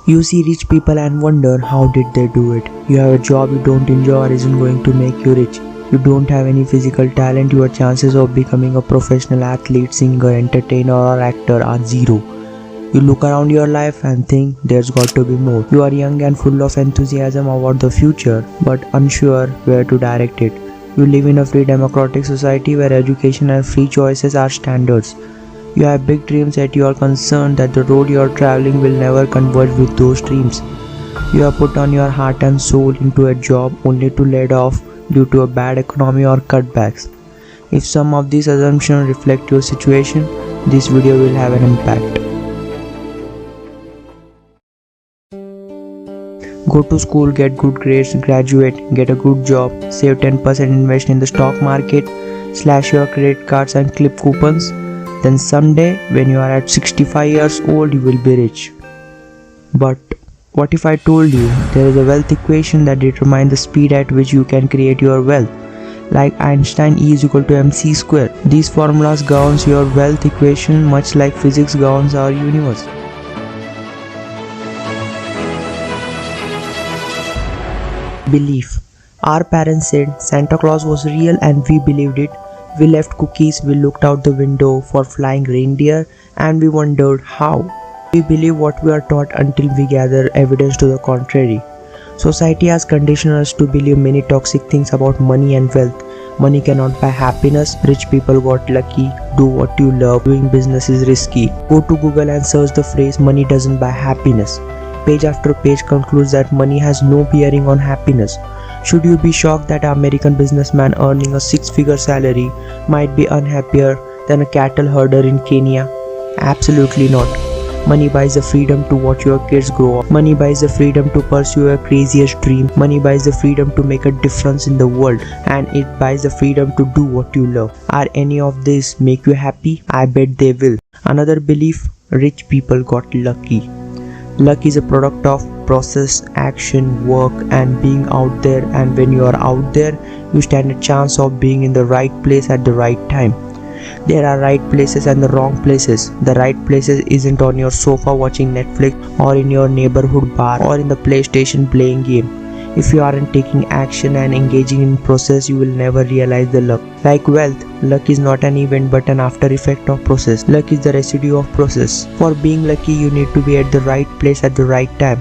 You see rich people and wonder how did they do it. You have a job you don't enjoy or isn't going to make you rich. You don't have any physical talent, your chances of becoming a professional athlete, singer, entertainer or actor are zero. You look around your life and think there's got to be more. You are young and full of enthusiasm about the future, but unsure where to direct it. You live in a free democratic society where education and free choices are standards. You have big dreams yet you are concerned that the road you are traveling will never converge with those dreams. You have put on your heart and soul into a job only to let off due to a bad economy or cutbacks. If some of these assumptions reflect your situation, this video will have an impact. Go to school, get good grades, graduate, get a good job, save 10%, invest in the stock market, slash your credit cards and clip coupons. Then someday, when you are at 65 years old, you will be rich. But what if I told you there is a wealth equation that determines the speed at which you can create your wealth? Like Einstein E is equal to mc square. These formulas govern your wealth equation much like physics governs our universe. Belief. Our parents said Santa Claus was real and we believed it. We left cookies, we looked out the window for flying reindeer and we wondered how. We believe what we are taught until we gather evidence to the contrary. Society has conditioned us to believe many toxic things about money and wealth. Money cannot buy happiness, rich people got lucky, do what you love, doing business is risky. Go to Google and search the phrase money doesn't buy happiness. Page after page concludes that money has no bearing on happiness. Should you be shocked that an American businessman earning a six-figure salary might be unhappier than a cattle herder in Kenya? Absolutely not. Money buys the freedom to watch your kids grow up. Money buys the freedom to pursue your craziest dream. Money buys the freedom to make a difference in the world. And it buys the freedom to do what you love. Are any of these make you happy? I bet they will. Another belief, rich people got lucky. Luck is a product of process, action, work and being out there, and when you are out there, you stand a chance of being in the right place at the right time. There are right places and the wrong places. The right places isn't on your sofa watching Netflix or in your neighborhood bar or in the PlayStation playing game. If you aren't taking action and engaging in process, you will never realize the luck. Like wealth, luck is not an event but an after effect of process. Luck is the residue of process. For being lucky, you need to be at the right place at the right time.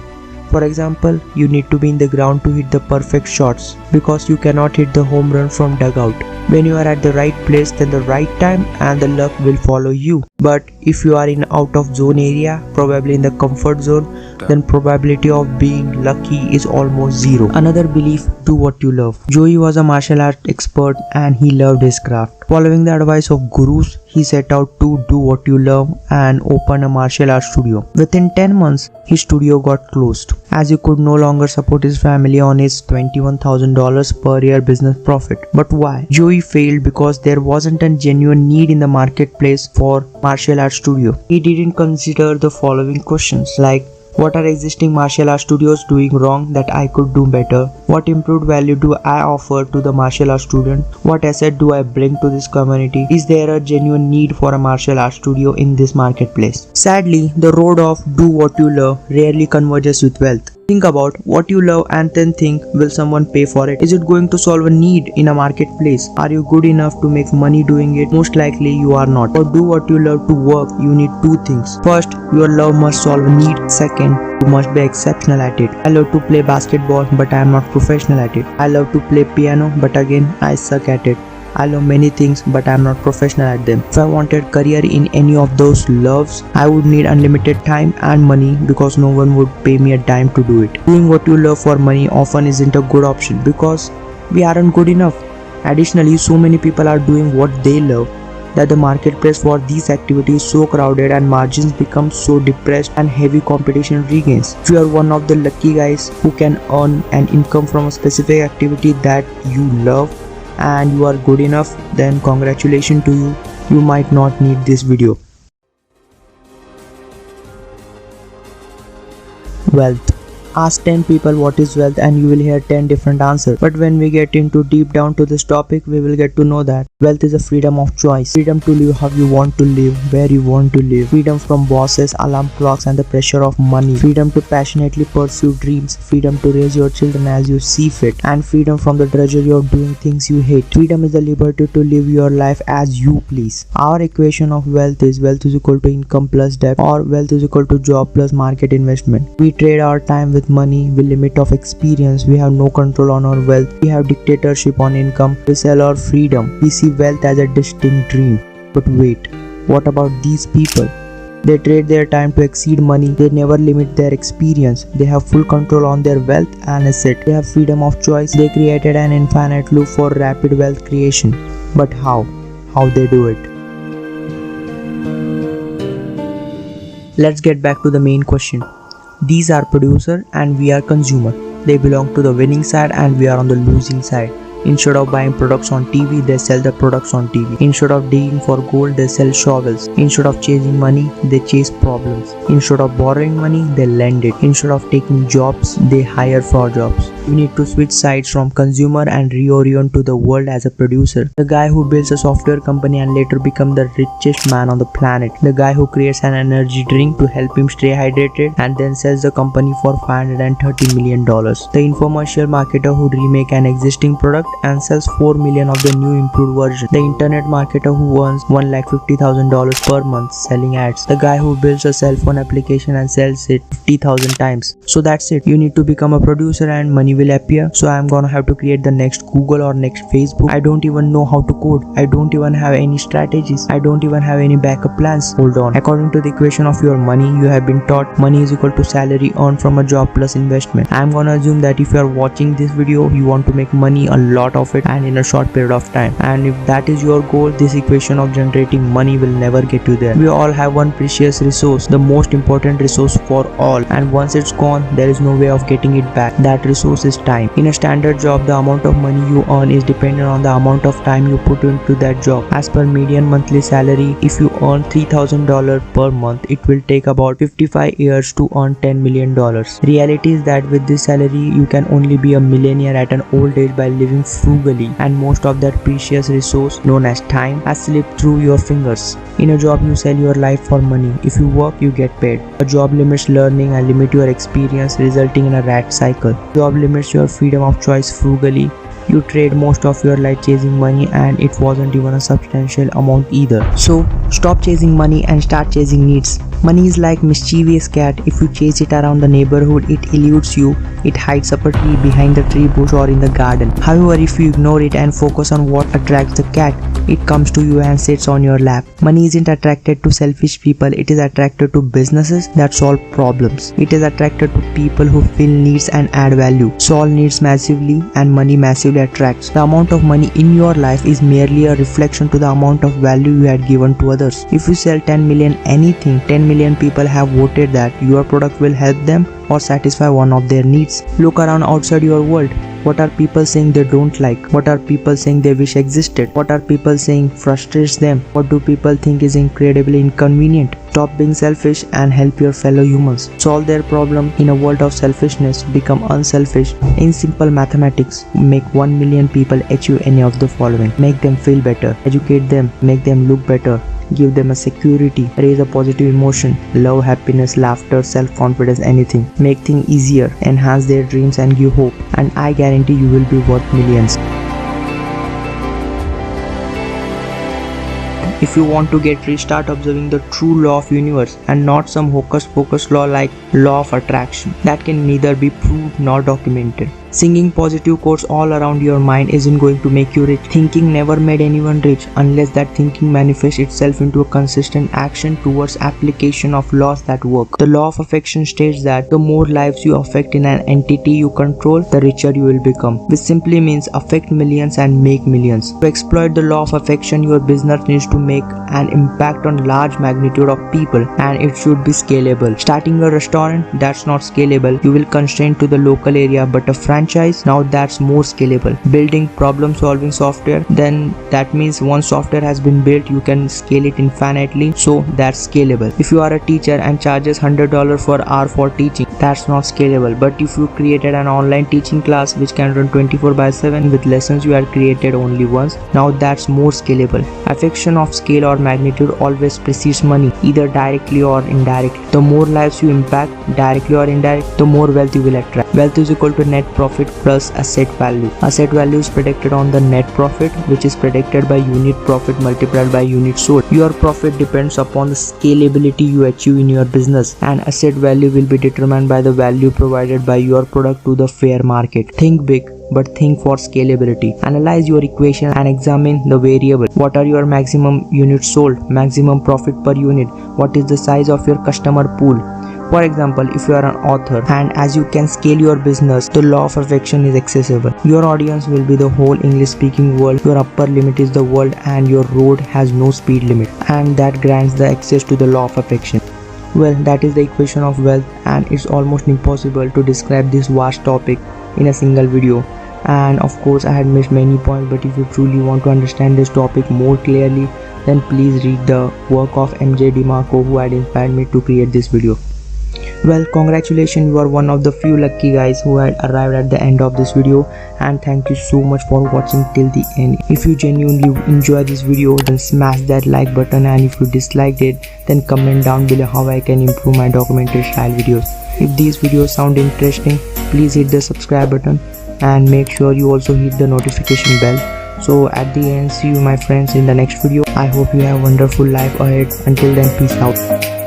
For example, you need to be in the ground to hit the perfect shots because you cannot hit the home run from dugout. When you are at the right place, then the right time and the luck will follow you. But if you are in out of zone area, probably in the comfort zone, then probability of being lucky is almost zero. Another belief, do what you love. Joey was a martial art expert and he loved his craft. Following the advice of gurus, he set out to do what you love and open a martial art studio. Within 10 months, his studio got closed as he could no longer support his family on his $21,000 per year business profit. But why? Joey failed because there wasn't a genuine need in the marketplace for martial art studio. He didn't consider the following questions like, what are existing martial art studios doing wrong that I could do better? What improved value do I offer to the martial art student? What asset do I bring to this community? Is there a genuine need for a martial art studio in this marketplace? Sadly, the road of do what you love rarely converges with wealth. Think about what you love and then think, will someone pay for it? Is it going to solve a need in a marketplace? Are you good enough to make money doing it? Most likely you are not. For do what you love to work, you need two things. First, your love must solve a need. Second, you must be exceptional at it. I love to play basketball, but I am not professional at it. I love to play piano, but again, I suck at it. I love many things, but I am not professional at them. If I wanted career in any of those loves, I would need unlimited time and money because no one would pay me a dime to do it. Doing what you love for money often isn't a good option because we aren't good enough. Additionally, so many people are doing what they love that the marketplace for these activities is so crowded and margins become so depressed and heavy competition regains. If you are one of the lucky guys who can earn an income from a specific activity that you love, and you are good enough, then congratulations to you. You might not need this video. Wealth. Ask 10 people what is wealth and you will hear 10 different answers. But when we get into deep down to this topic, we will get to know that Wealth is a freedom of choice. Freedom to live how you want to live, where you want to live. Freedom from bosses, alarm clocks and the pressure of money. Freedom to passionately pursue dreams. Freedom to raise your children as you see fit. And freedom from the drudgery of doing things you hate. Freedom is the liberty to live your life as you please. Our equation of wealth is equal to income plus debt, or wealth is equal to job plus market investment. We trade our time with money, we limit of experience, we have no control on our wealth, we have dictatorship on income, we sell our freedom, we see wealth as a distinct dream. But wait, what about these people? They trade their time to exceed money, they never limit their experience, they have full control on their wealth and asset, they have freedom of choice, they created an infinite loop for rapid wealth creation. But how? How they do it? Let's get back to the main question. These are producer and we are consumer. They belong to the winning side and we are on the losing side. Instead of buying products on TV, they sell the products on TV. Instead of digging for gold, they sell shovels. Instead of chasing money, they chase problems. Instead of borrowing money, they lend it. Instead of taking jobs, they hire for jobs. You need to switch sides from consumer and reorient to the world as a producer. The guy who builds a software company and later becomes the richest man on the planet. The guy who creates an energy drink to help him stay hydrated and then sells the company for $530 million. The infomercial marketer who remake an existing product and sells 4 million of the new improved version. The internet marketer who earns $150,000 per month selling ads. The guy who builds a cell phone application and sells it 50,000 times. So that's it. You need to become a producer and money will appear. So I'm gonna have to create the next Google or next Facebook. I don't even know how to code. I don't even have any strategies. I don't even have any backup plans. Hold on. According to the equation of your money, you have been taught money is equal to salary earned from a job plus investment. I'm gonna assume that if you are watching this video, you want to make money, a lot of it, and in a short period of time. And if that is your goal, this equation of generating money will never get you there. We all have one precious resource, the most important resource for all, and once it's gone, there is no way of getting it back. That resource is time. In a standard job, the amount of money you earn is dependent on the amount of time you put into that job. As per median monthly salary, if you earn $3,000 per month, it will take about 55 years to earn $10 million. Reality is that with this salary, you can only be a millionaire at an old age by living frugally, and most of that precious resource known as time has slipped through your fingers. In a job, you sell your life for money. If you work, you get paid. A job limits learning and limits your experience, resulting in a rat cycle. Job limits your freedom of choice frugally. You trade most of your life chasing money, and it wasn't even a substantial amount either. So stop chasing money and start chasing needs. Money is like mischievous cat. If you chase it around the neighborhood, it eludes you. It hides up a tree, behind the tree bush, or in the garden. However, if you ignore it and focus on what attracts the cat, it comes to you and sits on your lap. Money isn't attracted to selfish people. It is attracted to businesses that solve problems. It is attracted to people who fill needs and add value. Solve needs massively and money massively attracts. The amount of money in your life is merely a reflection to the amount of value you had given to others. If you sell 10 million anything, 10 million people have voted that your product will help them or satisfy one of their needs. Look around outside your world. What are people saying they don't like? What are people saying they wish existed? What are people saying frustrates them? What do people think is incredibly inconvenient? Stop being selfish and help your fellow humans. Solve their problem. In a world of selfishness, become unselfish. In simple mathematics, make 1 million people achieve any of the following. Make them feel better. Educate them. Make them look better. Give them a security, raise a positive emotion, love, happiness, laughter, self-confidence, anything. Make things easier, enhance their dreams and give hope. And I guarantee you will be worth millions. If you want to get rich, start observing the true law of universe and not some hocus pocus law like law of attraction that can neither be proved nor documented. Singing positive quotes all around your mind isn't going to make you rich. Thinking never made anyone rich unless that thinking manifests itself into a consistent action towards application of laws that work. The law of affection states that the more lives you affect in an entity you control, the richer you will become, which simply means affect millions and make millions. To exploit the law of affection, your business needs to make an impact on large magnitude of people, and it should be scalable. Starting a restaurant that's not scalable, you will constrain to the local area, but a franchise franchise, now that's more scalable. Building problem solving software, then that means once software has been built, you can scale it infinitely, so that's scalable. If you are a teacher and charges $100 for hour for teaching, that's not scalable. But if you created an online teaching class which can run 24/7 with lessons you had created only once, now that's more scalable. Affection of scale or magnitude always precedes money, either directly or indirectly. The more lives you impact, directly or indirectly, the more wealth you will attract. Wealth is equal to net profit plus asset value. Asset value is predicted on the net profit, which is predicted by unit profit multiplied by unit sold. Your profit depends upon the scalability you achieve in your business, and asset value will be determined by the value provided by your product to the fair market. Think big, but think for scalability. Analyze your equation and examine the variable. What are your maximum units sold, maximum profit per unit? What is the size of your customer pool? For example, if you are an author, and as you can scale your business, the law of affection is accessible. Your audience will be the whole English speaking world, your upper limit is the world, and your road has no speed limit, and that grants the access to the law of affection. Well, that is the equation of wealth, and it's almost impossible to describe this vast topic in a single video. And of course I had missed many points, but if you truly want to understand this topic more clearly, then please read the work of MJ DeMarco, who had inspired me to create this video. Well, congratulations, you are one of the few lucky guys who had arrived at the end of this video, and thank you so much for watching till the end. If you genuinely enjoy this video, then smash that like button, and if you disliked it, then comment down below how I can improve my documentary style videos. If these videos sound interesting, please hit the subscribe button and make sure you also hit the notification bell. So at the end, see you my friends in the next video. I hope you have a wonderful life ahead. Until then, peace out.